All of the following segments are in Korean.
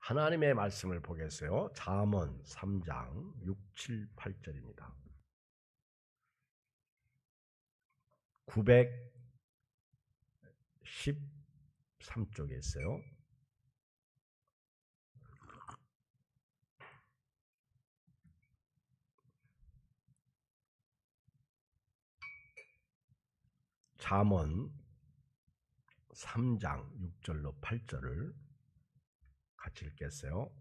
하나님의 말씀을 보겠어요. 잠언 3장 6, 7, 8절입니다. 913쪽에 있어요. 잠언 3장 6절로 8절을 같이 읽겠어요.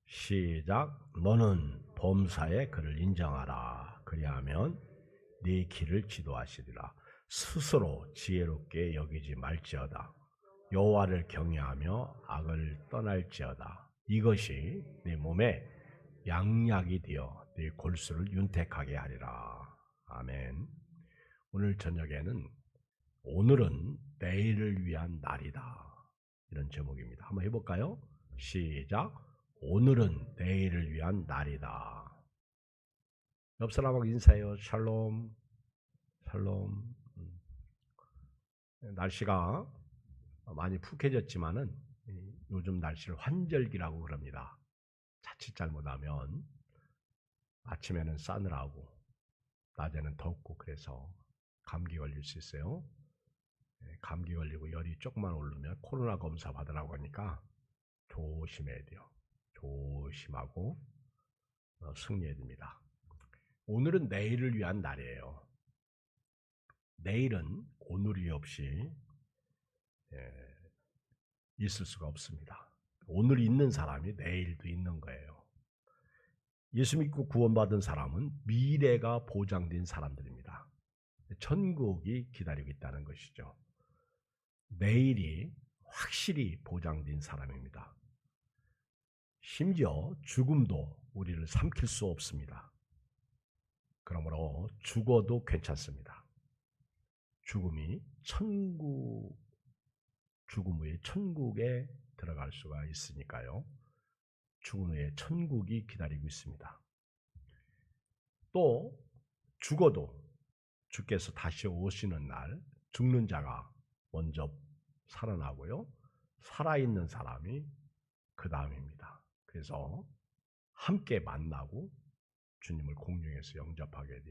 시작. 너는 범사에 그를 인정하라. 그리하면 네 길을 지도하시리라. 스스로 지혜롭게 여기지 말지어다. 여호와를 경외하며 악을 떠날지어다. 이것이 네 몸에 양약이 되어 네 골수를 윤택하게 하리라. 아멘. 오늘 저녁에는 오늘은 내일을 위한 날이다. 이런 제목입니다. 한번 해볼까요? 시작. 오늘은 내일을 위한 날이다. 옆 사람하고 인사해요. 샬롬. 샬롬. 날씨가 많이 푹해졌지만은 요즘 날씨를 환절기라고 그럽니다. 자칫 잘못하면 아침에는 싸늘하고 낮에는 덥고 그래서 감기 걸릴 수 있어요. 감기 걸리고 열이 조금만 오르면 코로나 검사 받으라고 하니까 조심해야 돼요. 조심하고 승리해야 됩니다. 오늘은 내일을 위한 날이에요. 내일은 오늘이 없이 있을 수가 없습니다. 오늘 있는 사람이 내일도 있는 거예요. 예수 믿고 구원받은 사람은 미래가 보장된 사람들입니다. 천국이 기다리고 있다는 것이죠. 내일이 확실히 보장된 사람입니다. 심지어 죽음도 우리를 삼킬 수 없습니다. 그러므로 죽어도 괜찮습니다. 죽음이 죽음 후에 천국에 들어갈 수가 있으니까요. 죽은 후에 천국이 기다리고 있습니다. 또 죽어도 주께서 다시 오시는 날 죽는 자가 먼저 살아나고요. 살아있는 사람이 그 다음입니다. 그래서 함께 만나고 주님을 공중에서 영접하게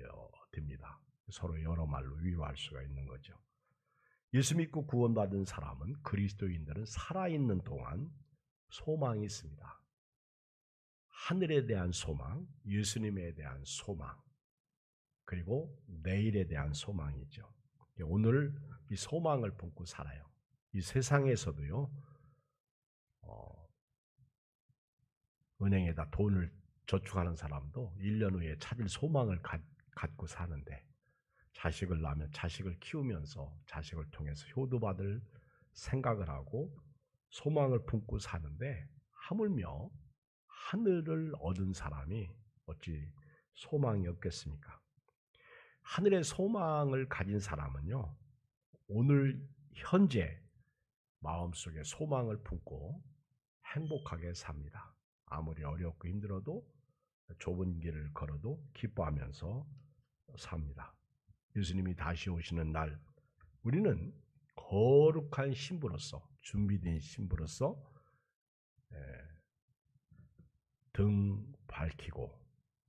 됩니다. 서로 여러 말로 위로할 수가 있는 거죠. 예수 믿고 구원받은 사람은 그리스도인들은 살아있는 동안 소망이 있습니다. 하늘에 대한 소망, 예수님에 대한 소망, 그리고 내일에 대한 소망이죠. 오늘 이 소망을 품고 살아요. 이 세상에서도요, 은행에다 돈을 저축하는 사람도 1년 후에 찾을 소망을 갖고 사는데, 자식을 낳으면 자식을 키우면서 자식을 통해서 효도받을 생각을 하고 소망을 품고 사는데, 하물며 하늘을 얻은 사람이 어찌 소망이 없겠습니까? 하늘의 소망을 가진 사람은요, 오늘 현재 마음속에 소망을 품고 행복하게 삽니다. 아무리 어렵고 힘들어도 좁은 길을 걸어도 기뻐하면서 삽니다. 예수님이 다시 오시는 날 우리는 거룩한 신부로서, 준비된 신부로서 등 밝히고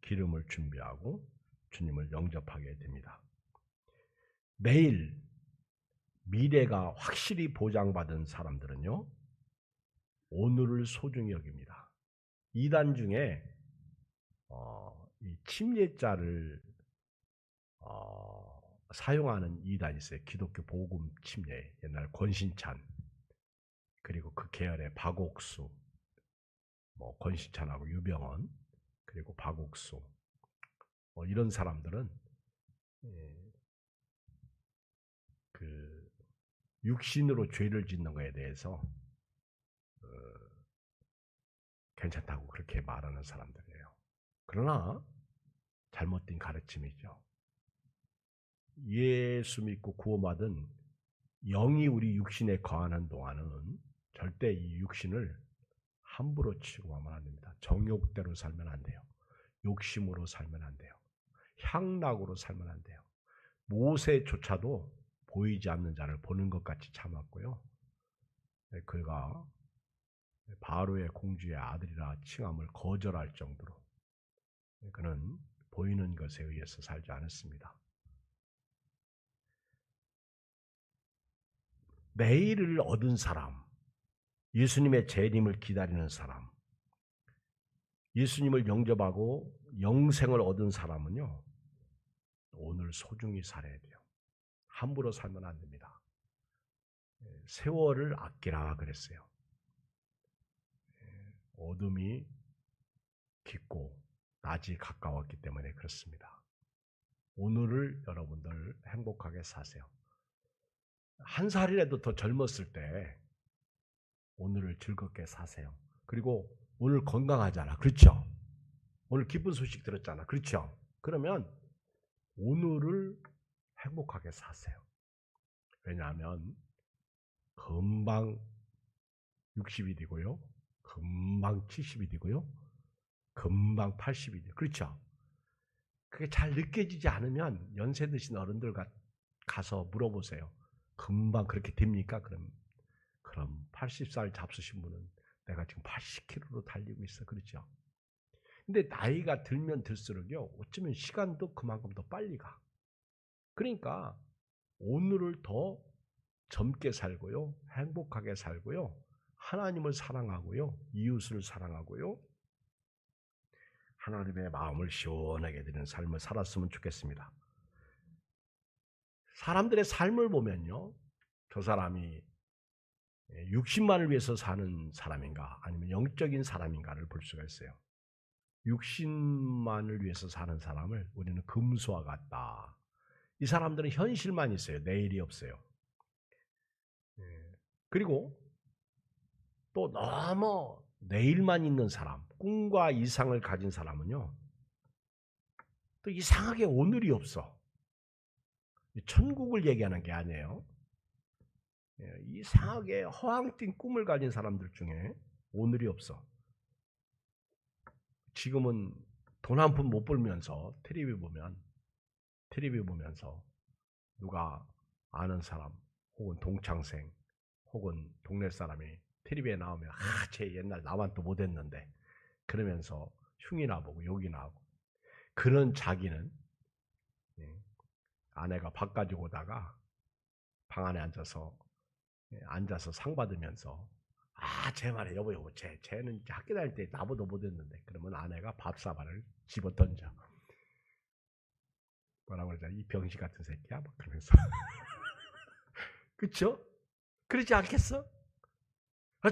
기름을 준비하고 주님을 영접하게 됩니다. 내일 미래가 확실히 보장받은 사람들은요, 오늘을 소중히 여깁니다. 이단 중에 이 침례자를 사용하는 이단이 있어요. 기독교 복음 침례. 옛날 권신찬, 그리고 그 계열의 박옥수, 권신찬하고 유병헌, 그리고 박옥수, 이런 사람들은 그 육신으로 죄를 짓는 것에 대해서 괜찮다고 그렇게 말하는 사람들이에요. 그러나 잘못된 가르침이죠. 예수 믿고 구원받은 영이 우리 육신에 거하는 동안은 절대 이 육신을 함부로 취급하면 안 됩니다. 정욕대로 살면 안 돼요. 욕심으로 살면 안 돼요. 향락으로 살면 안 돼요. 모세조차도 보이지 않는 자를 보는 것 같이 참았고요. 그가 바로의 공주의 아들이라 칭함을 거절할 정도로 그는 보이는 것에 의해서 살지 않았습니다. 내일을 얻은 사람, 예수님의 재림을 기다리는 사람, 예수님을 영접하고 영생을 얻은 사람은요, 오늘 소중히 살아야 돼요. 함부로 살면 안 됩니다. 세월을 아끼라 그랬어요. 어둠이 깊고 낮이 가까웠기 때문에 그렇습니다. 오늘을 여러분들 행복하게 사세요. 한 살이라도 더 젊었을 때 오늘을 즐겁게 사세요. 그리고 오늘 건강하잖아. 그렇죠? 오늘 기쁜 소식 들었잖아. 그렇죠? 그러면 오늘을 행복하게 사세요. 왜냐하면 금방 60이 되고요. 금방 70이 되고요. 금방 80이 돼요. 그렇죠? 그게 잘 느껴지지 않으면 연세 드신 어른들 가서 물어보세요. 금방 그렇게 됩니까? 그럼 80살 잡수신 분은 내가 지금 80km로 달리고 있어. 그렇죠? 근데 나이가 들면 들수록요. 어쩌면 시간도 그만큼 더 빨리 가. 그러니까 오늘을 더 젊게 살고요. 행복하게 살고요. 하나님을 사랑하고요. 이웃을 사랑하고요. 하나님의 마음을 시원하게 드리는 삶을 살았으면 좋겠습니다. 사람들의 삶을 보면요. 저 사람이 육신만을 위해서 사는 사람인가 아니면 영적인 사람인가를 볼 수가 있어요. 육신만을 위해서 사는 사람을 우리는 금수와 같다. 이 사람들은 현실만 있어요. 내일이 없어요. 그리고 또 너무 내일만 있는 사람, 꿈과 이상을 가진 사람은요. 또 이상하게 오늘이 없어. 천국을 얘기하는 게 아니에요. 이상하게 허황 띈 꿈을 가진 사람들 중에 오늘이 없어. 지금은 돈 한 푼 못 벌면서 텔레비 보면서 누가 아는 사람 혹은 동창생 혹은 동네 사람이 텔레비에 나오면 쟤 옛날 나만 또 못했는데 그러면서 흉이나 보고 욕이나 하고 그런 자기는 아내가 밥 가지고 오다가 방 안에 앉아서 상 받으면서 쟤 말이야 여보 쟤는 학교 다닐 때 나보다 못했는데 그러면 아내가 밥사발을 집어 던져. 뭐라고 그러잖아. 이 병신 같은 새끼야 막 그러면서. 그렇죠? 그러지 않겠어?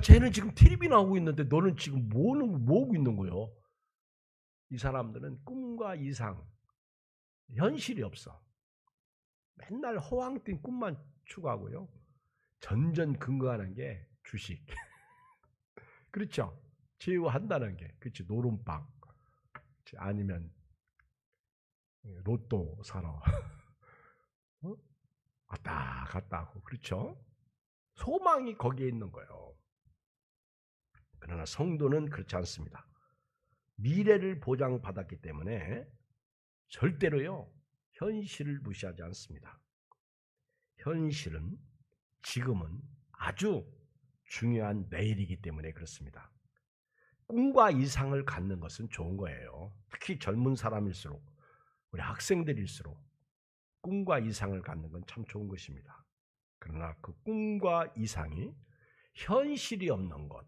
쟤는 지금 텔레비 나오고 있는데 너는 지금 뭐 하고 있는 거요? 이 사람들은 꿈과 이상, 현실이 없어. 맨날 허황 띈 꿈만 추구하고요. 전전 근거하는 게 주식. 그렇죠? 제휴한다는 게. 그렇지. 노름빵. 아니면 로또 사러. 왔다 갔다 하고. 그렇죠? 소망이 거기에 있는 거예요. 그러나 성도는 그렇지 않습니다. 미래를 보장받았기 때문에 절대로요. 현실을 무시하지 않습니다. 현실은 지금은 아주 중요한 내일이기 때문에 그렇습니다. 꿈과 이상을 갖는 것은 좋은 거예요. 특히 젊은 사람일수록 우리 학생들일수록 꿈과 이상을 갖는 건 참 좋은 것입니다. 그러나 그 꿈과 이상이 현실이 없는 것,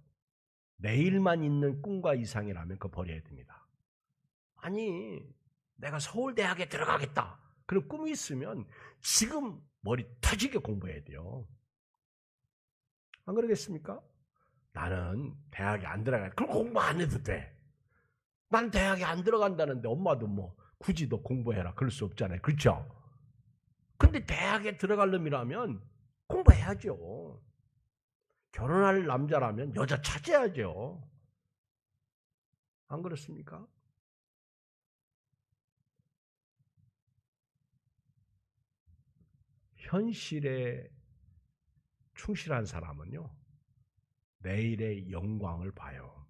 내일만 있는 꿈과 이상이라면 그거 버려야 됩니다. 아니, 내가 서울대학에 들어가겠다. 그런 꿈이 있으면 지금 머리 터지게 공부해야 돼요. 안 그러겠습니까? 나는 대학에 안 들어가. 그럼 공부 안 해도 돼. 난 대학에 안 들어간다는데 엄마도 뭐 굳이 너 공부해라. 그럴 수 없잖아요. 그렇죠? 근데 대학에 들어갈 놈이라면 공부해야죠. 결혼할 남자라면 여자 찾아야죠. 안 그렇습니까? 현실에 충실한 사람은요. 내일의 영광을 봐요.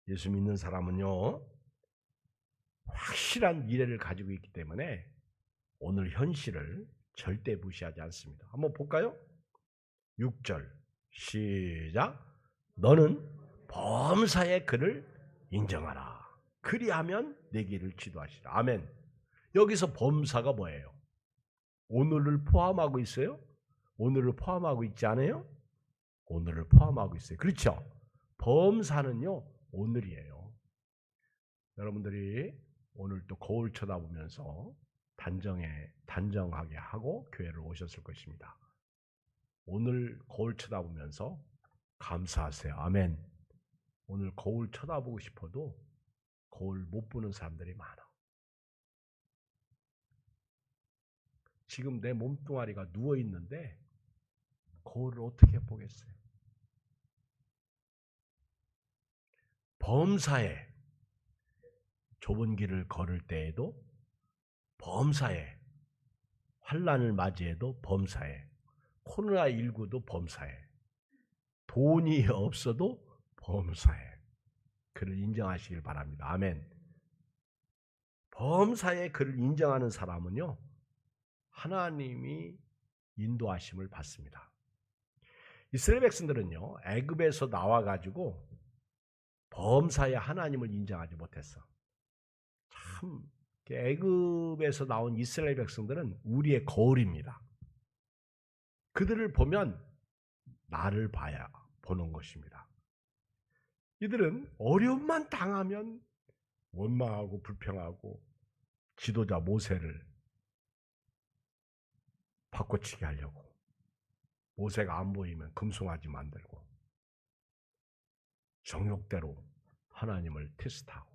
예수 믿는 사람은요. 확실한 미래를 가지고 있기 때문에 오늘 현실을 절대 무시하지 않습니다. 한번 볼까요? 6절 시작. 너는 범사의 그를 인정하라. 그리하면 내 길을 지도하시라. 아멘. 여기서 범사가 뭐예요? 오늘을 포함하고 있어요? 오늘을 포함하고 있지 않아요? 오늘을 포함하고 있어요. 그렇죠? 범사는요, 오늘이에요. 여러분들이 오늘 또 거울 쳐다보면서 단정하게 하고 교회를 오셨을 것입니다. 오늘 거울 쳐다보면서 감사하세요. 아멘. 오늘 거울 쳐다보고 싶어도 거울 못 보는 사람들이 많아. 지금 내 몸뚱아리가 누워있는데 거울을 어떻게 보겠어요? 범사에 좁은 길을 걸을 때에도 범사에 환난을 맞이해도 범사에 코로나19도 범사에 돈이 없어도 범사에 그를 인정하시길 바랍니다. 아멘. 범사에 그를 인정하는 사람은요, 하나님이 인도하심을 받습니다. 이스라엘 백성들은요, 애굽에서 나와가지고 범사에 하나님을 인정하지 못했어. 참, 애굽에서 나온 이스라엘 백성들은 우리의 거울입니다. 그들을 보면 나를 봐야 보는 것입니다. 이들은 어려움만 당하면 원망하고 불평하고 지도자 모세를 바꿔치기 하려고, 모세가 안 보이면 금송아지 만들고 정욕대로 하나님을 테스트하고,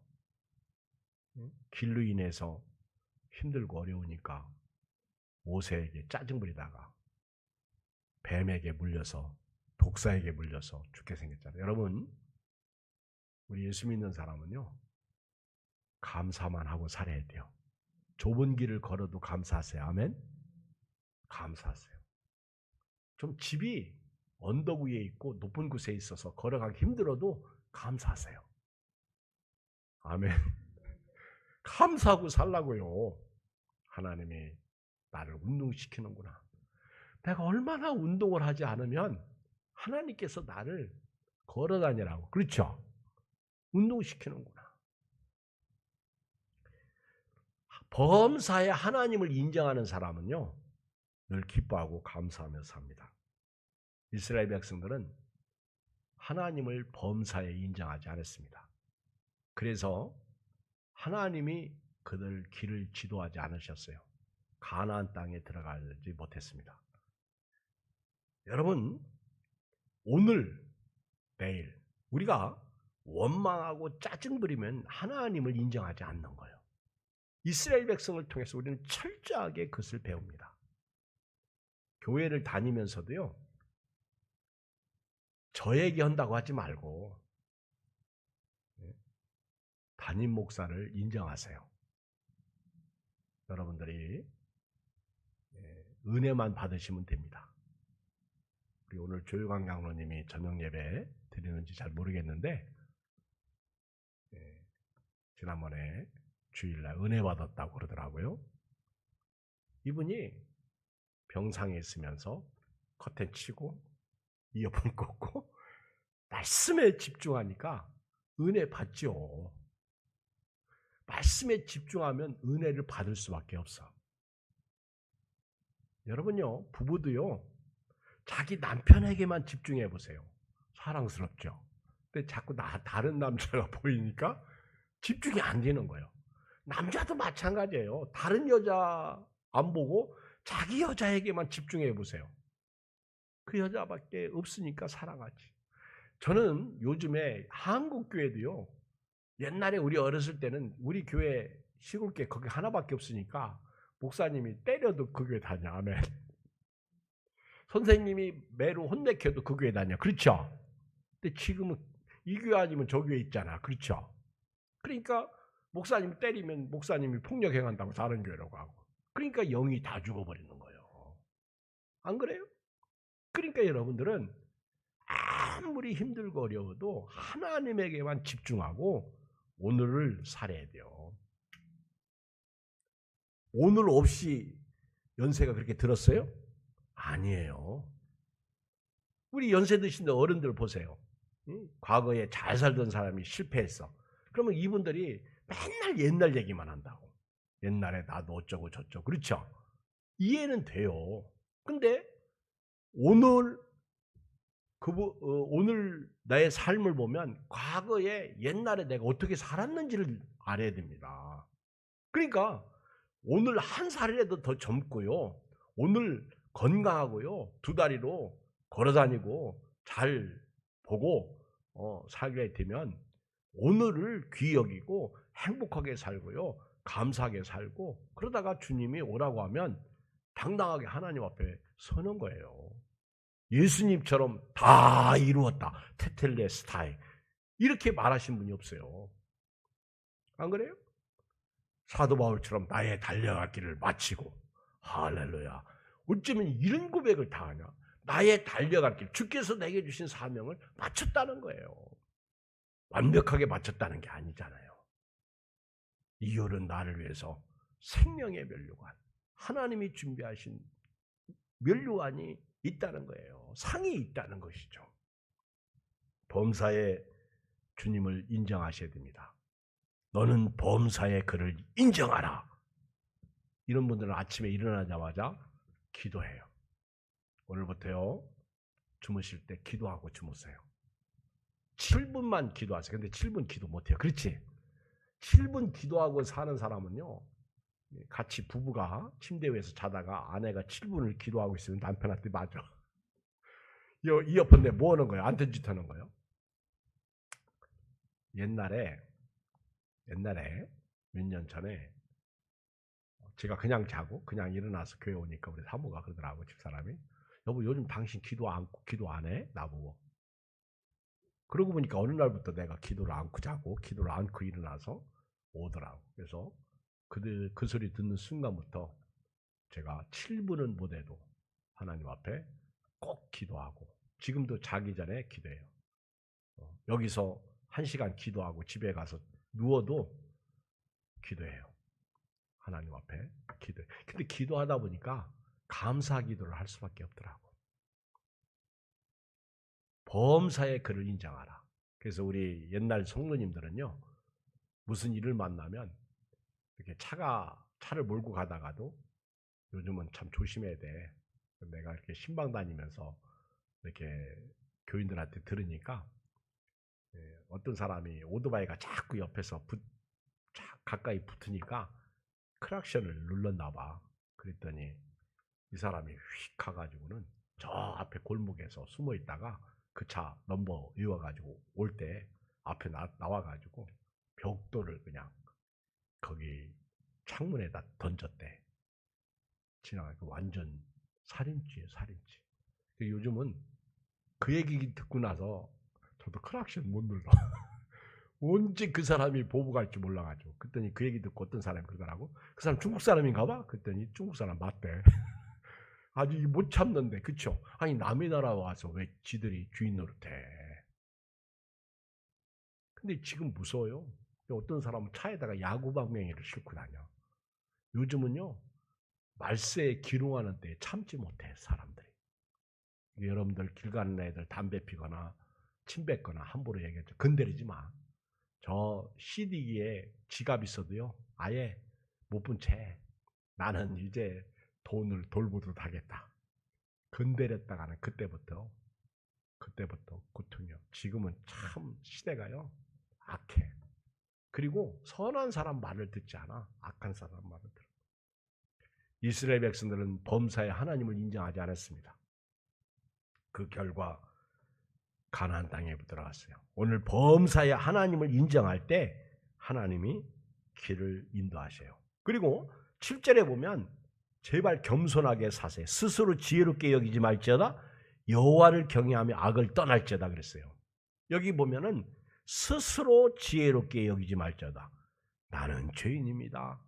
길로 인해서 힘들고 어려우니까 모세에게 짜증 부리다가 뱀에게 물려서, 독사에게 물려서 죽게 생겼잖아요. 여러분, 우리 예수 믿는 사람은요, 감사만 하고 살아야 돼요. 좁은 길을 걸어도 감사하세요. 아멘. 감사하세요. 좀 집이 언덕 위에 있고 높은 곳에 있어서 걸어가기 힘들어도 감사하세요. 아멘. 감사하고 살라고요. 하나님이 나를 운동시키는구나. 내가 얼마나 운동을 하지 않으면 하나님께서 나를 걸어다니라고, 그렇죠? 운동시키는구나. 범사에 하나님을 인정하는 사람은요, 늘 기뻐하고 감사하며 삽니다. 이스라엘 백성들은 하나님을 범사에 인정하지 않았습니다. 그래서 하나님이 그들 길을 지도하지 않으셨어요. 가나안 땅에 들어가지 못했습니다. 여러분, 오늘, 내일 우리가 원망하고 짜증 부리면 하나님을 인정하지 않는 거예요. 이스라엘 백성을 통해서 우리는 철저하게 그것을 배웁니다. 교회를 다니면서도요, 저 얘기한다고 하지 말고 담임 목사를 인정하세요. 여러분들이 은혜만 받으시면 됩니다. 우리 오늘 조유광 장로님이 저녁 예배 드리는지 잘 모르겠는데, 지난번에 주일날 은혜 받았다고 그러더라고요. 이분이 병상에 있으면서 커튼 치고 이어폰 꽂고 말씀에 집중하니까 은혜 받죠. 말씀에 집중하면 은혜를 받을 수밖에 없어. 여러분요, 부부도요, 자기 남편에게만 집중해 보세요. 사랑스럽죠? 근데 자꾸 다른 남자가 보이니까 집중이 안 되는 거예요. 남자도 마찬가지예요. 다른 여자 안 보고 자기 여자에게만 집중해 보세요. 그 여자밖에 없으니까 사랑하지. 저는 요즘에 한국 교회도요, 옛날에 우리 어렸을 때는 우리 교회 시골교회 거기 하나밖에 없으니까 목사님이 때려도 그 교회 다녀. 아멘. 선생님이 매로 혼내켜도 그 교회 다녀. 그렇죠? 근데 지금은 이 교회 아니면 저 교회 있잖아. 그렇죠? 그러니까 목사님 때리면 목사님이 폭력 행한다고 다른 교회라고 하고, 그러니까 영이 다 죽어버리는 거예요. 안 그래요? 그러니까 여러분들은 아무리 힘들고 어려워도 하나님에게만 집중하고 오늘을 살아야 돼요. 오늘 없이 연세가 그렇게 들었어요? 아니에요. 우리 연세 드신 어른들 보세요. 과거에 잘 살던 사람이 실패했어. 그러면 이분들이 맨날 옛날 얘기만 한다고. 옛날에 나도 어쩌고 저쩌고. 그렇죠? 이해는 돼요. 근데 오늘 오늘 나의 삶을 보면 과거에 옛날에 내가 어떻게 살았는지를 알아야 됩니다. 그러니까 오늘 한 살이라도 더 젊고요. 오늘 건강하고요. 두 다리로 걸어다니고 잘 보고 살게 되면 오늘을 귀히 여기고 행복하게 살고요. 감사하게 살고 그러다가 주님이 오라고 하면 당당하게 하나님 앞에 서는 거예요. 예수님처럼 다 이루었다. 테텔레스타이. 이렇게 말하신 분이 없어요. 안 그래요? 사도 바울처럼 나의 달려갈 길을 마치고 할렐루야. 어쩌면 이런 고백을 다 하냐? 나의 달려갈 길, 주께서 내게 주신 사명을 마쳤다는 거예요. 완벽하게 마쳤다는 게 아니잖아요. 이열은 나를 위해서 생명의 면류관, 하나님이 준비하신 면류관이 있다는 거예요. 상이 있다는 것이죠. 범사에 주님을 인정하셔야 됩니다. 너는 범사의 그를 인정하라. 이런 분들은 아침에 일어나자마자 기도해요. 오늘부터요. 주무실 때 기도하고 주무세요. 7분만 기도하세요. 근데 7분 기도 못해요. 그렇지? 7분 기도하고 사는 사람은요. 같이 부부가 침대 위에서 자다가 아내가 7분을 기도하고 있으면 남편한테 맞아. 이어폰 내 뭐 하는 거예요? 안 된 짓 하는 거예요? 옛날에 몇 년 전에 제가 그냥 자고 그냥 일어나서 교회 오니까 우리 사모가 그러더라고. 집사람이. 여보 요즘 당신 기도 안 해? 나보고. 그러고 보니까 어느 날부터 내가 기도를 안고 자고 기도를 안고 일어나서 오더라고. 그래서 그 소리 듣는 순간부터 제가 7분은 못해도 하나님 앞에 꼭 기도하고 지금도 자기 전에 기도해요. 여기서 1시간 기도하고 집에 가서 누워도 기도해요. 하나님 앞에 기도해. 근데 기도하다 보니까 감사 기도를 할 수밖에 없더라고. 범사의 그를 인정하라. 그래서 우리 옛날 성도님들은요. 무슨 일을 만나면 이렇게 차를 몰고 가다가도 요즘은 참 조심해야 돼. 내가 이렇게 신방 다니면서 이렇게 교인들한테 들으니까 어떤 사람이 오토바이가 자꾸 옆에서 가까이 붙으니까 크락션을 눌렀나 봐. 그랬더니 이 사람이 휙 가가지고는 저 앞에 골목에서 숨어 있다가 그 차 넘버 이어가지고 올 때 앞에 나와가지고 벽돌을 그냥 거기 창문에다 던졌대. 지나가니까 완전 살인죄예요, 살인죄. 요즘은 그 얘기 듣고 나서 저도 크락션 못 눌러. 언제 그 사람이 보고 갈지 몰라가지고. 그랬더니 그 얘기 듣고 어떤 사람이 그러더라고. 그 사람 중국 사람인가 봐? 그랬더니 중국 사람 맞대. 아주 못 참는데, 그쵸? 아니, 남의 나라 와서 왜 지들이 주인 노릇해? 근데 지금 무서워요. 어떤 사람은 차에다가 야구방망이를 싣고 다녀. 요즘은요, 말세에 기롱하는 데 참지 못해, 사람들이. 여러분들 길 가는 애들 담배 피거나 침 뱉거나 함부로 얘기했죠. 건드리지 마. 저 CD기에 지갑 있어도요, 아예 못 본 채 나는 이제 돈을 돌보듯 하겠다. 건드렸다가는 그때부터 고통이요. 지금은 참 시대가요, 악해. 그리고 선한 사람 말을 듣지 않아. 악한 사람 말을 들어. 이스라엘 백성들은 범사에 하나님을 인정하지 않았습니다. 그 결과 가나안 땅에 들어갔어요. 오늘 범사에 하나님을 인정할 때 하나님이 길을 인도하셔요. 그리고 7절에 보면 제발 겸손하게 사세. 스스로 지혜롭게 여기지 말지어다. 여호와를 경외하며 악을 떠날지어다 그랬어요. 여기 보면은 스스로 지혜롭게 여기지 말지어다. 나는 죄인입니다.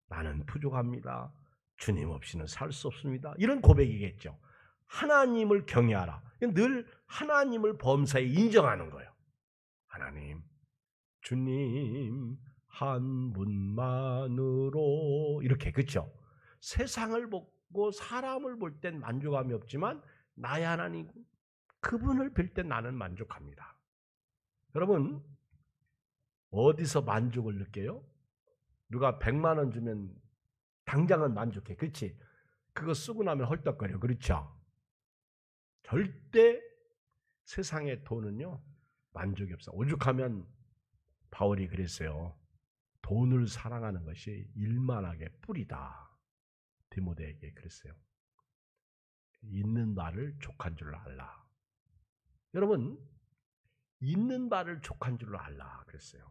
나는 부족합니다. 주님 없이는 살 수 없습니다. 이런 고백이겠죠. 하나님을 경외하라. 늘 하나님을 범사에 인정하는 거예요. 하나님, 주님 한 분만으로 이렇게, 그렇죠? 세상을 보고 사람을 볼 땐 만족감이 없지만 나의 하나님, 그분을 뵐 때 나는 만족합니다. 여러분, 어디서 만족을 느껴요? 누가 100만 원 주면 당장은 만족해. 그렇지? 그거 쓰고 나면 헐떡거려. 그렇죠? 절대 세상의 돈은요, 만족이 없어. 오죽하면 바울이 그랬어요. 돈을 사랑하는 것이 일만하게 뿌리다. 디모데에게 그랬어요. 있는 바를 족한 줄로 알라. 여러분, 있는 바를 족한 줄로 알라 그랬어요.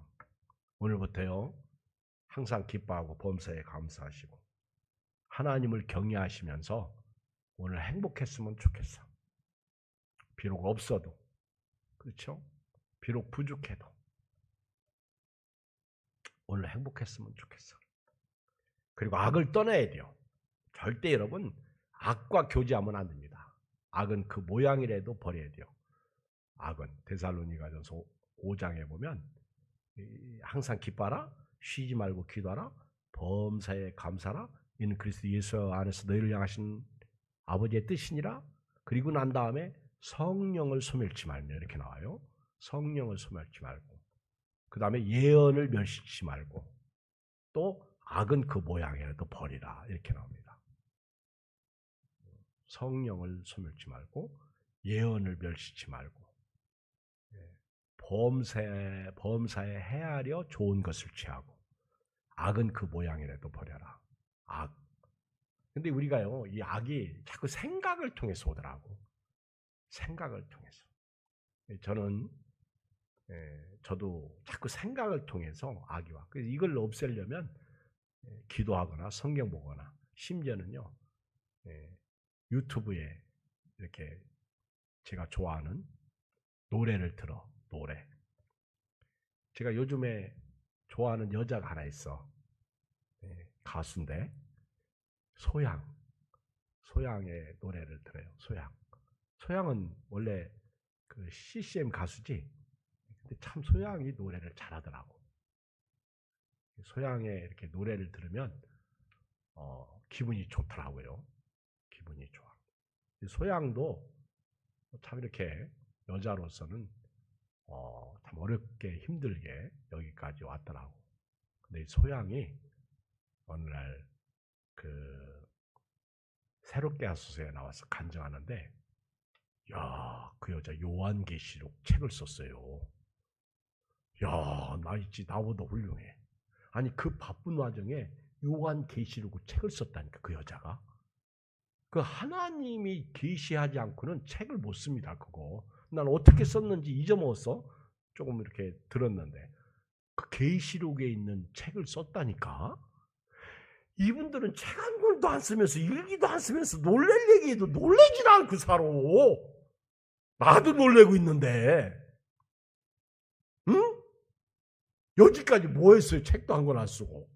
오늘부터요, 항상 기뻐하고 범사에 감사하시고 하나님을 경외하시면서 오늘 행복했으면 좋겠어. 비록 없어도, 그렇죠? 비록 부족해도 오늘 행복했으면 좋겠어. 그리고 악을 떠나야 돼요. 절대 여러분 악과 교제하면 안 됩니다. 악은 그 모양이라도 버려야 돼요. 악은 데살로니가전서 5장에 보면 항상 기뻐하라, 쉬지 말고 기도하라, 범사에 감사하라, 이는 그리스도 예수 안에서 너희를 향하신 아버지의 뜻이니라. 그리고 난 다음에 성령을 소멸치 말며 이렇게 나와요. 성령을 소멸치 말고, 그 다음에 예언을 멸시치 말고, 또 악은 그 모양이라도 버리라 이렇게 나옵니다. 성령을 소멸치 말고 예언을 멸시치 말고 범사에 헤아려 좋은 것을 취하고 악은 그 모양이라도 버려라. 악. 근데 우리가요, 이 악이 자꾸 생각을 통해서 오더라고. 생각을 통해서. 저도 자꾸 생각을 통해서 악이 와. 그래서 이걸 없애려면 기도하거나 성경 보거나, 심지어는요, 유튜브에 이렇게 제가 좋아하는 노래를 들어. 노래. 제가 요즘에 좋아하는 여자가 하나 있어. 가수인데 소양의 노래를 들어요. 소양은 원래 그 CCM 가수지. 근데 참 소양이 노래를 잘하더라고. 소양의 이렇게 노래를 들으면 기분이 좋더라고요. 기분이 좋아. 소양도 참 이렇게 여자로서는 참 어렵게 힘들게 여기까지 왔더라고. 근데 소양이 어느 날 그 새롭게 하소서에 나와서 간증하는데, 야, 그 여자 요한계시록 책을 썼어요. 야, 나 있지, 나보다 훌륭해. 아니, 그 바쁜 와중에 요한계시록 책을 썼다니까, 그 여자가. 그 하나님이 계시하지 않고는 책을 못 씁니다, 그거. 난 어떻게 썼는지 잊어먹었어. 조금 이렇게 들었는데. 그 계시록에 있는 책을 썼다니까. 이분들은 책 한 권도 안 쓰면서, 일기도 안 쓰면서 놀랄 얘기해도 놀래질 않고 살아. 나도 놀래고 있는데. 응? 여기까지 뭐 했어요? 책도 한 권 안 쓰고.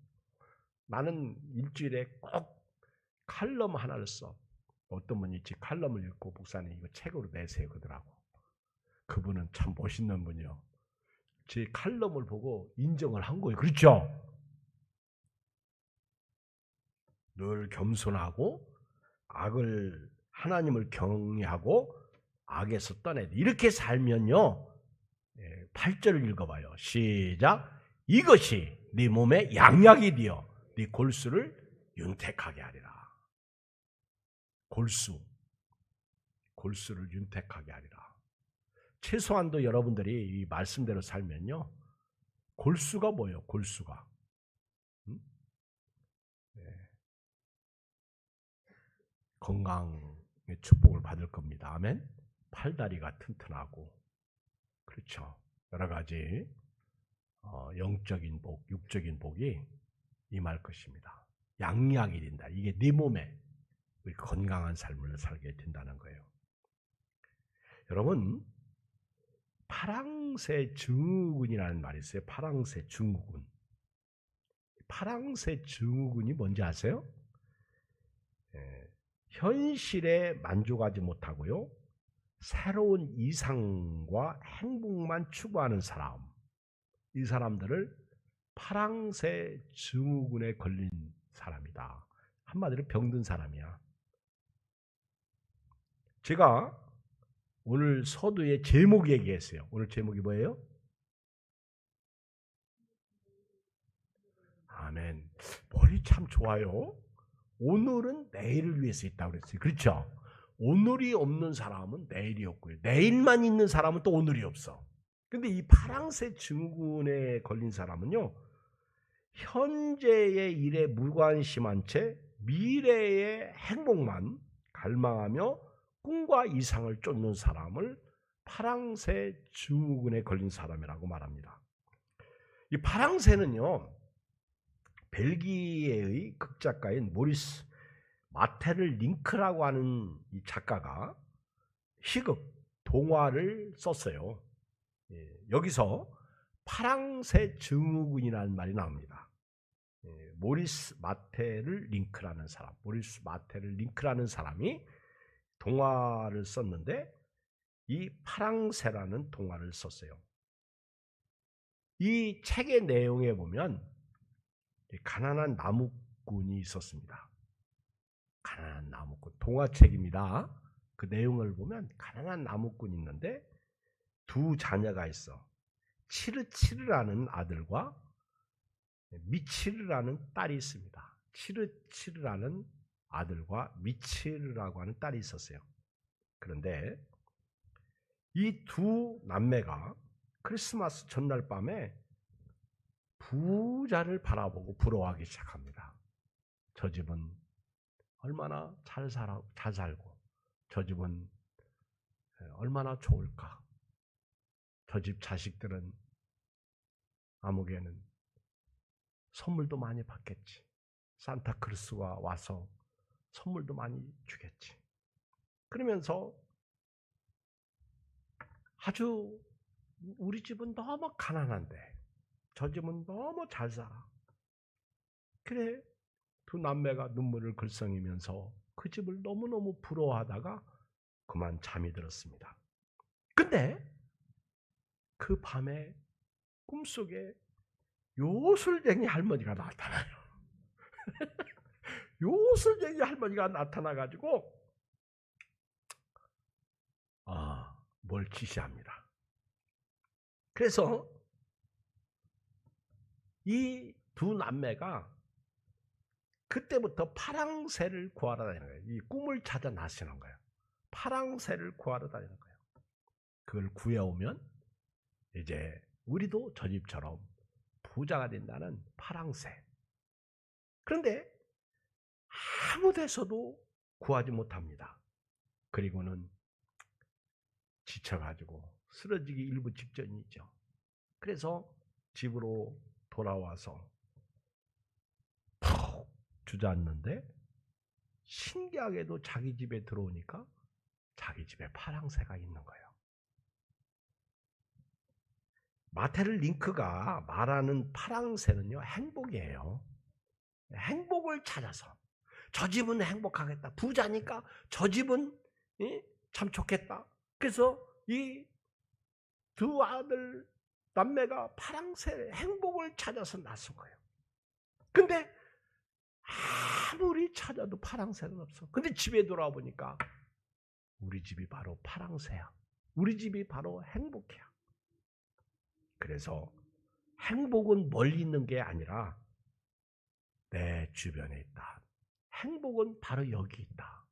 나는 일주일에 꼭 칼럼 하나를 써. 어떤 분이 제 칼럼을 읽고 목사님 이거 책으로 내세요 그러더라고. 그분은 참 멋있는 분이요. 제 칼럼을 보고 인정을 한 거예요. 그렇죠? 늘 겸손하고 하나님을 경외하고 악에서 떠내야 돼. 이렇게 살면요. 8절을 읽어봐요. 시작. 이것이 네 몸에 양약이 되어 네 골수를 윤택하게 하리라. 골수를 윤택하게 하리라. 최소한도 여러분들이 이 말씀대로 살면요. 골수가 뭐예요? 골수가. 응? 건강의 축복을 받을 겁니다. 아멘. 팔다리가 튼튼하고, 그렇죠. 여러 가지 영적인 복, 육적인 복이 임할 것입니다. 양약이 된다. 이게 네 몸에 건강한 삶을 살게 된다는 거예요. 여러분, 파랑새 증후군이라는 말이 있어요. 파랑새 증후군. 파랑새 증후군이 뭔지 아세요? 현실에 만족하지 못하고요. 새로운 이상과 행복만 추구하는 사람. 이 사람들을 파랑새 증후군에 걸린 사람이다. 한마디로 병든 사람이야. 제가 오늘 서두의 제목이 얘기했어요. 오늘 제목이 뭐예요? 아멘. 머리 참 좋아요. 오늘은 내일을 위해서 있다고 그랬어요. 그렇죠? 오늘이 없는 사람은 내일이 없고요. 내일만 있는 사람은 또 오늘이 없어. 근데 이 파랑새 증후군에 걸린 사람은요, 현재의 일에 무관심한 채 미래의 행복만 갈망하며 꿈과 이상을 쫓는 사람을 파랑새 증후군에 걸린 사람이라고 말합니다. 이 파랑새는요, 벨기에의 극작가인 모리스 마테를 링크라고 하는 이 작가가 시극, 동화를 썼어요. 여기서 파랑새 증후군이라는 말이 나옵니다. 모리스 마테를 링크라는 사람이 동화를 썼는데 이 파랑새라는 동화를 썼어요. 이 책의 내용에 보면 가난한 나무꾼이 있었습니다. 가난한 나무꾼, 동화책입니다. 그 내용을 보면 가난한 나무꾼이 있는데 두 자녀가 있어. 치르치르라는 아들과 미치르라는 딸이 있습니다. 치르치르라는 아들과 미치르라고 하는 딸이 있었어요. 그런데 이 두 남매가 크리스마스 전날 밤에 부자를 바라보고 부러워하기 시작합니다. 저 집은 얼마나 잘 살고 저 집은 얼마나 좋을까. 저 집 자식들은 아무개는 선물도 많이 받겠지. 산타크루스가 와서 선물도 많이 주겠지. 그러면서 아주 우리 집은 너무 가난한데 저 집은 너무 잘 살아. 그래, 두 남매가 눈물을 글썽이면서 그 집을 너무너무 부러워하다가 그만 잠이 들었습니다. 근데 그 밤에 꿈속에 요술쟁이 할머니가 나타나요. 요술쟁이 할머니가 나타나가지고 뭘 지시합니다. 그래서 이 두 남매가 그때부터 파랑새를 구하러 다니는 거예요. 이 꿈을 찾아 나서는 거예요. 파랑새를 구하러 다니는 거예요. 그걸 구해오면 이제 우리도 저 집처럼 부자가 된다는 파랑새. 그런데 아무 데서도 구하지 못합니다. 그리고는 지쳐가지고 쓰러지기 일부 직전이죠. 그래서 집으로 돌아와서 푹 주저앉는데 신기하게도 자기 집에 들어오니까 자기 집에 파랑새가 있는 거예요. 마테르 링크가 말하는 파랑새는요, 행복이에요. 행복을 찾아서 저 집은 행복하겠다. 부자니까 저 집은 참 좋겠다. 그래서 이 두 아들 남매가 파랑새 행복을 찾아서 나선 거예요. 근데 아무리 찾아도 파랑새는 없어. 근데 집에 돌아와 보니까 우리 집이 바로 파랑새야. 우리 집이 바로 행복이야. 그래서 행복은 멀리 있는 게 아니라 내 주변에 있다. 행복은 바로 여기 있다.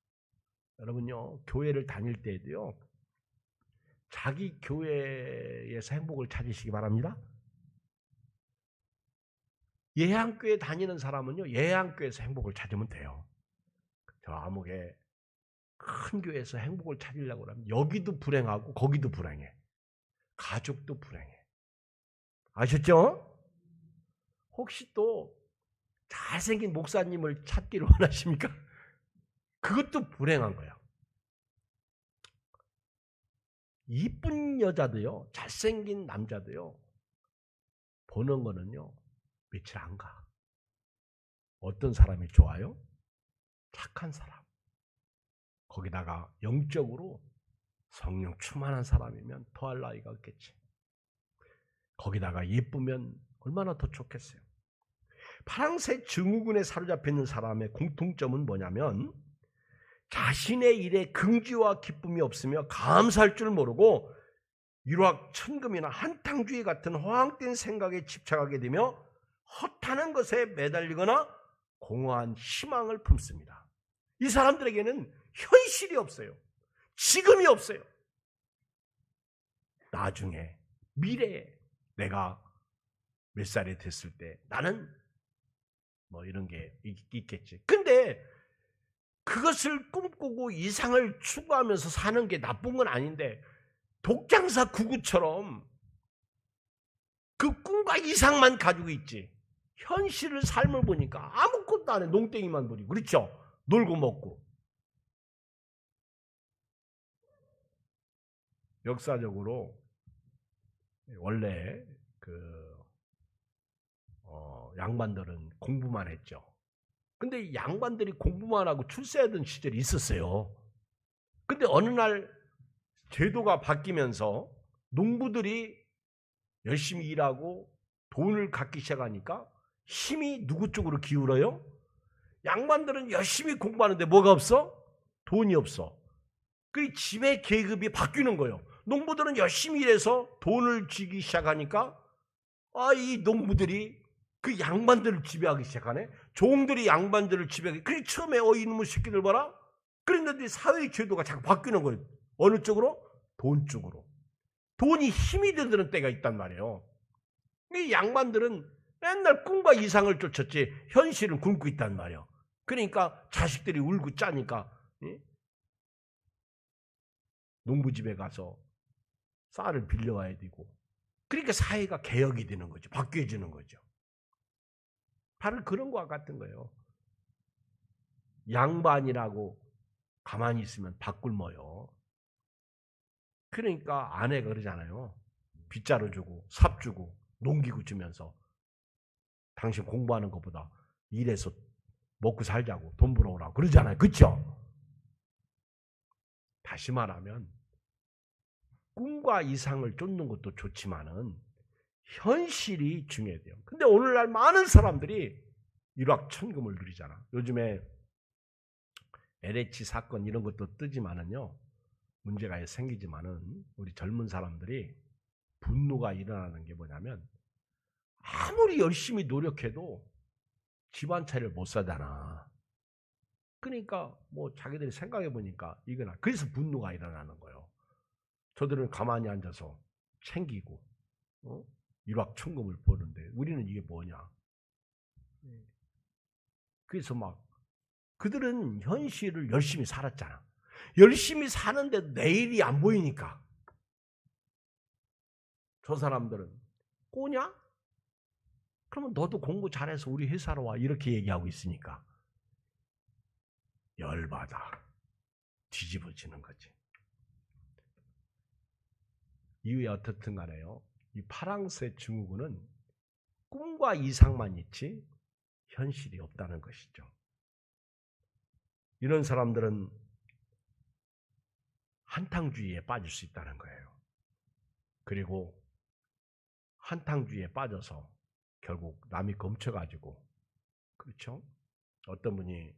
여러분요, 교회를 다닐 때에도요, 자기 교회에서 행복을 찾으시기 바랍니다. 예향교회 다니는 사람은요, 예향교회에서 행복을 찾으면 돼요. 저 아무개 큰 교회에서 행복을 찾으려고 하면 여기도 불행하고 거기도 불행해. 가족도 불행해. 아셨죠? 혹시 또 잘생긴 목사님을 찾기를 원하십니까? 그것도 불행한 거예요. 이쁜 여자도요, 잘생긴 남자도요, 보는 거는요, 며칠 안 가. 어떤 사람이 좋아요? 착한 사람. 거기다가 영적으로 성령 충만한 사람이면 더할 나위가 없겠지. 거기다가 예쁘면 얼마나 더 좋겠어요. 파랑새 증후군에 사로잡혀 있는 사람의 공통점은 뭐냐면 자신의 일에 긍지와 기쁨이 없으며 감사할 줄 모르고 일확천금이나 한탕주의 같은 허황된 생각에 집착하게 되며 허탄한 것에 매달리거나 공허한 희망을 품습니다. 이 사람들에게는 현실이 없어요. 지금이 없어요. 나중에 미래에 내가 몇 살이 됐을 때 나는 뭐 이런 게 있겠지. 근데 그것을 꿈꾸고 이상을 추구하면서 사는 게 나쁜 건 아닌데 독장사 구구처럼 그 꿈과 이상만 가지고 있지. 현실을 삶을 보니까 아무것도 안 해. 농땡이만 부리고. 그렇죠? 놀고 먹고. 역사적으로 원래 양반들은 공부만 했죠. 근데 양반들이 공부만 하고 출세하던 시절이 있었어요. 근데 어느 날 제도가 바뀌면서 농부들이 열심히 일하고 돈을 갖기 시작하니까 힘이 누구 쪽으로 기울어요? 양반들은 열심히 공부하는데 뭐가 없어? 돈이 없어. 그 지배 계급이 바뀌는 거예요. 농부들은 열심히 일해서 돈을 쥐기 시작하니까 이 농부들이 그 양반들을 지배하기 시작하네. 종들이 양반들을 지배하기. 그래 처음에 이놈의 새끼들 봐라. 그랬는데 사회의 제도가 자꾸 바뀌는 거예요. 어느 쪽으로? 돈 쪽으로. 돈이 힘이 되는 때가 있단 말이에요. 이 양반들은 맨날 꿈과 이상을 쫓았지 현실은 굶고 있단 말이에요. 그러니까 자식들이 울고 짜니까 농부집에 가서 쌀을 빌려와야 되고, 그러니까 사회가 개혁이 되는 거죠. 바뀌어지는 거죠. 바로 그런 것과 같은 거예요. 양반이라고 가만히 있으면 밥 굶어요. 그러니까 아내가 그러잖아요. 빗자루 주고 삽 주고 농기구 주면서 당신 공부하는 것보다 일해서 먹고 살자고 돈 벌어오라고 그러잖아요. 그렇죠? 다시 말하면 꿈과 이상을 쫓는 것도 좋지만은 현실이 중요해요. 근데 오늘날 많은 사람들이 일확천금을 누리잖아. 요즘에 LH 사건 이런 것도 뜨지만은요, 문제가 생기지만은 우리 젊은 사람들이 분노가 일어나는 게 뭐냐면 아무리 열심히 노력해도 집안 차를 못 사잖아. 그러니까 뭐 자기들이 생각해 보니까 이거나 그래서 분노가 일어나는 거예요. 저들은 가만히 앉아서 챙기고 일확천금을 버는데 우리는 이게 뭐냐. 그래서 막 그들은 현실을 열심히 살았잖아. 열심히 사는데 내일이 안 보이니까 저 사람들은 꼬냐? 그러면 너도 공부 잘해서 우리 회사로 와 이렇게 얘기하고 있으니까 열받아 뒤집어지는 거지. 이후에 어떻든 간에요. 이 파랑새 증후군은 꿈과 이상만 있지 현실이 없다는 것이죠. 이런 사람들은 한탕주의에 빠질 수 있다는 거예요. 그리고 한탕주의에 빠져서 결국 남이 검쳐가지고, 그렇죠? 어떤 분이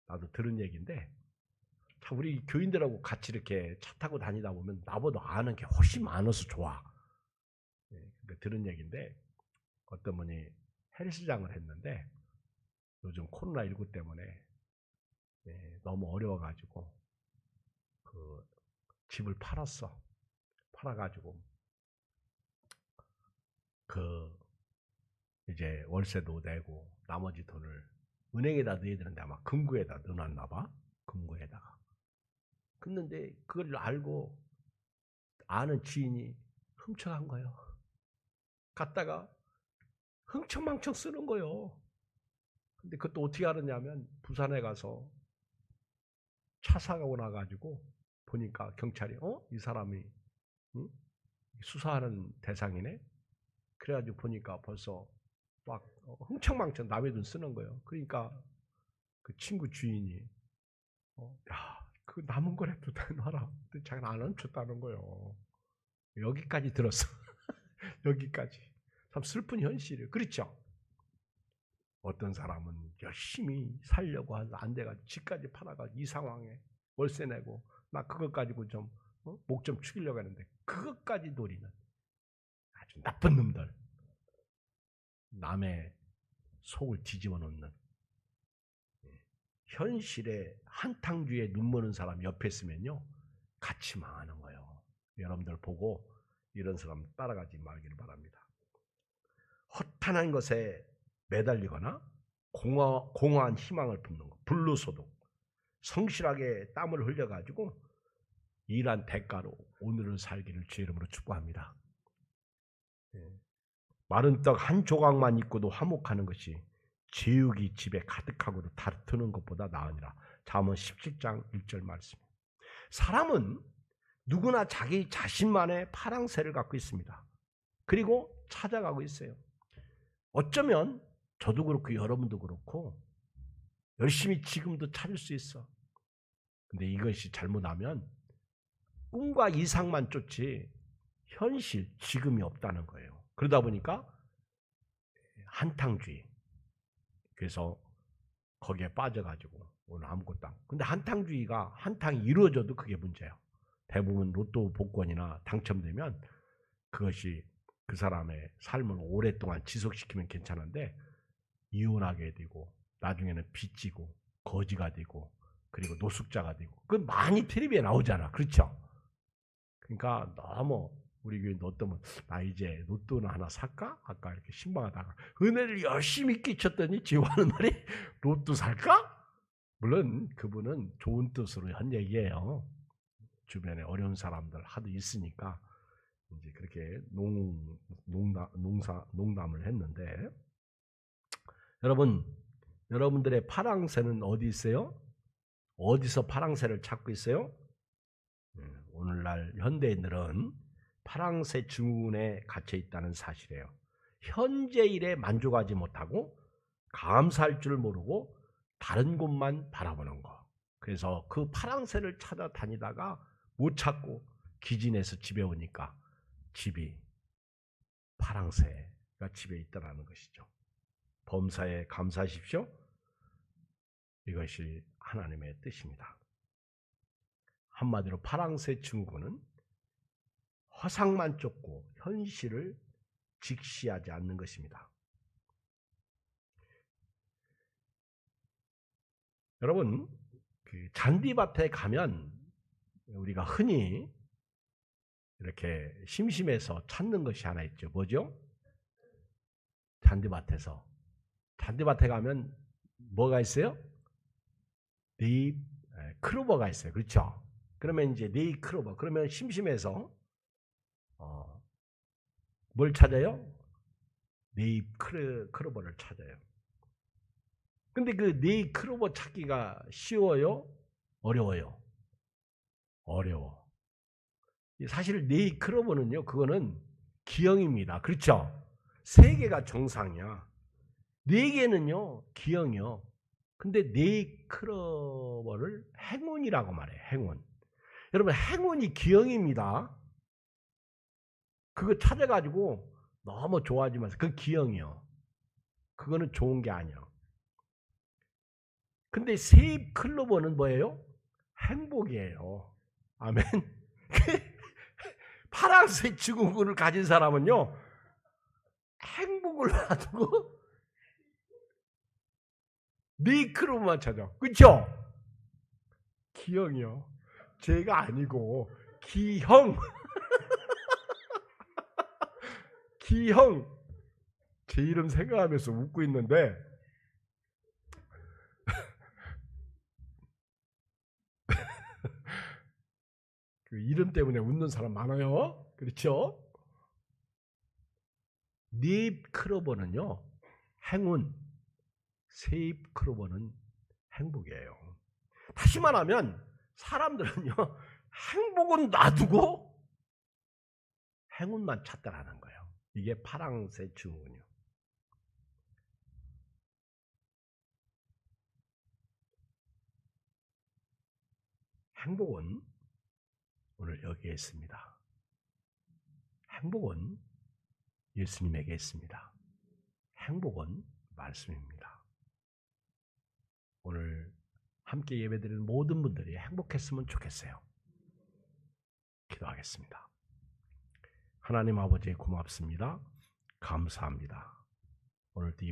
나도 들은 얘기인데, 참 우리 교인들하고 같이 이렇게 차 타고 다니다 보면 나보다 아는 게 훨씬 많아서 좋아. 그러니까 들은 얘기인데, 어떤 분이 헬스장을 했는데 요즘 코로나19 때문에 너무 어려워가지고 그 집을 팔았어. 팔아가지고 그 이제 월세도 내고 나머지 돈을 은행에다 넣어야 되는데 아마 금고에다 넣어놨나 봐. 금고에다가. 근데 그걸 알고 아는 지인이 훔쳐간 거예요. 갔다가 흥청망청 쓰는 거예요. 근데 그것도 어떻게 알았냐면 부산에 가서 차 사고 나가지고 보니까 경찰이 이 사람이 수사하는 대상이네. 그래가지고 보니까 벌써 막 흥청망청 남의 돈 쓰는 거예요. 그러니까 그 친구 주인이 야, 그 남은 거라도 내놔라. 근데 자기는 안 훔쳤다는 거예요. 여기까지 들었어. 여기까지. 참 슬픈 현실이에요. 그렇죠? 어떤 사람은 열심히 살려고 해서 안 돼가지고 집까지 팔아가지고 이 상황에 월세 내고 나 그것 가지고 좀 목 좀 축이려고 하는데 그것까지 노리는 아주 나쁜 놈들. 남의 속을 뒤집어 놓는 현실에 한탕주의에 눈머는 사람 옆에 있으면요 같이 망하는 거예요. 여러분들 보고 이런 사람 따라가지 말기를 바랍니다. 허탄한 것에 매달리거나 공허한 희망을 품는 것, 불로소득, 성실하게 땀을 흘려가지고 일한 대가로 오늘을 살기를 주의 이름으로 축복합니다. 마른 떡 한 조각만 있고도 화목하는 것이 제육이 집에 가득하고도 다투는 것보다 나으니라. 잠언 17장 1절 말씀. 사람은 누구나 자기 자신만의 파랑새를 갖고 있습니다. 그리고 찾아가고 있어요. 어쩌면 저도 그렇고 여러분도 그렇고 열심히 지금도 찾을 수 있어. 근데 이것이 잘못하면 꿈과 이상만 쫓지 현실, 지금이 없다는 거예요. 그러다 보니까 한탕주의. 그래서 거기에 빠져가지고 오늘 아무것도 안. 근데 한탕주의가 한탕이 이루어져도 그게 문제예요. 대부분 로또 복권이나 당첨되면 그것이 그 사람의 삶을 오랫동안 지속시키면 괜찮은데 이혼하게 되고 나중에는 빚지고 거지가 되고 그리고 노숙자가 되고 그건 많이 텔레비에 나오잖아. 그렇죠? 그러니까 너무 우리 교회 로또면 나 이제 로또는 하나 살까? 아까 이렇게 신방하다가 은혜를 열심히 끼쳤더니 지호하는 말이 로또 살까? 물론 그분은 좋은 뜻으로 한 얘기예요. 주변에 어려운 사람들 하도 있으니까 이제 그렇게 농담을 했는데 여러분, 여러분들의 파랑새는 어디 있어요? 어디서 파랑새를 찾고 있어요? 오늘날 현대인들은 파랑새 증후군에 갇혀 있다는 사실이에요. 현재 일에 만족하지 못하고 감사할 줄 모르고 다른 곳만 바라보는 거. 그래서 그 파랑새를 찾아다니다가 못 찾고 기진해서 집에 오니까 집이 파랑새가 집에 있다는 것이죠. 범사에 감사하십시오. 이것이 하나님의 뜻입니다. 한마디로 파랑새 증후군은 허상만 쫓고 현실을 직시하지 않는 것입니다. 여러분, 그 잔디밭에 가면 우리가 흔히 이렇게 심심해서 찾는 것이 하나 있죠. 뭐죠? 잔디밭에서. 잔디밭에 가면 뭐가 있어요? 네잎 크로버가 있어요. 그렇죠? 그러면 이제 네잎 크로버. 그러면 심심해서 뭘 찾아요? 네잎 크로버를 찾아요. 근데 그 네잎 크로버 찾기가 쉬워요? 어려워요? 어려워. 사실 네잎 크로버는요, 그거는 기형입니다. 그렇죠? 3개가 정상이야. 4개는요, 기형이요. 근데 네잎 크로버를 행운이라고 말해요. 행운. 여러분, 행운이 기형입니다. 그거 찾아가지고 너무 좋아하지 마세요. 그건 기형이요. 그거는 좋은 게 아니에요. 근데 세잎 클로버는 뭐예요? 행복이에요. 아멘. 파란색 증후군을 가진 사람은요, 행복을 놔두고 네 크로버만 찾아. 그렇죠? 기형이요. 제가 아니고 기형. 기형. 제 이름 생각하면서 웃고 있는데 그 이름 때문에 웃는 사람 많아요. 그렇죠? 네잎 크로버는요, 행운. 세잎 크로버는 행복이에요. 다시 말하면 사람들은요, 행복은 놔두고 행운만 찾더라는 거예요. 이게 파랑새 증후군이요. 행복은 오늘 여기에 있습니다. 행복은 예수님에게 있습니다. 행복은 말씀입니다. 오늘 함께 예배드리는 모든 분들이 행복했으면 좋겠어요. 기도하겠습니다. 하나님 아버지 고맙습니다. 감사합니다. 오늘도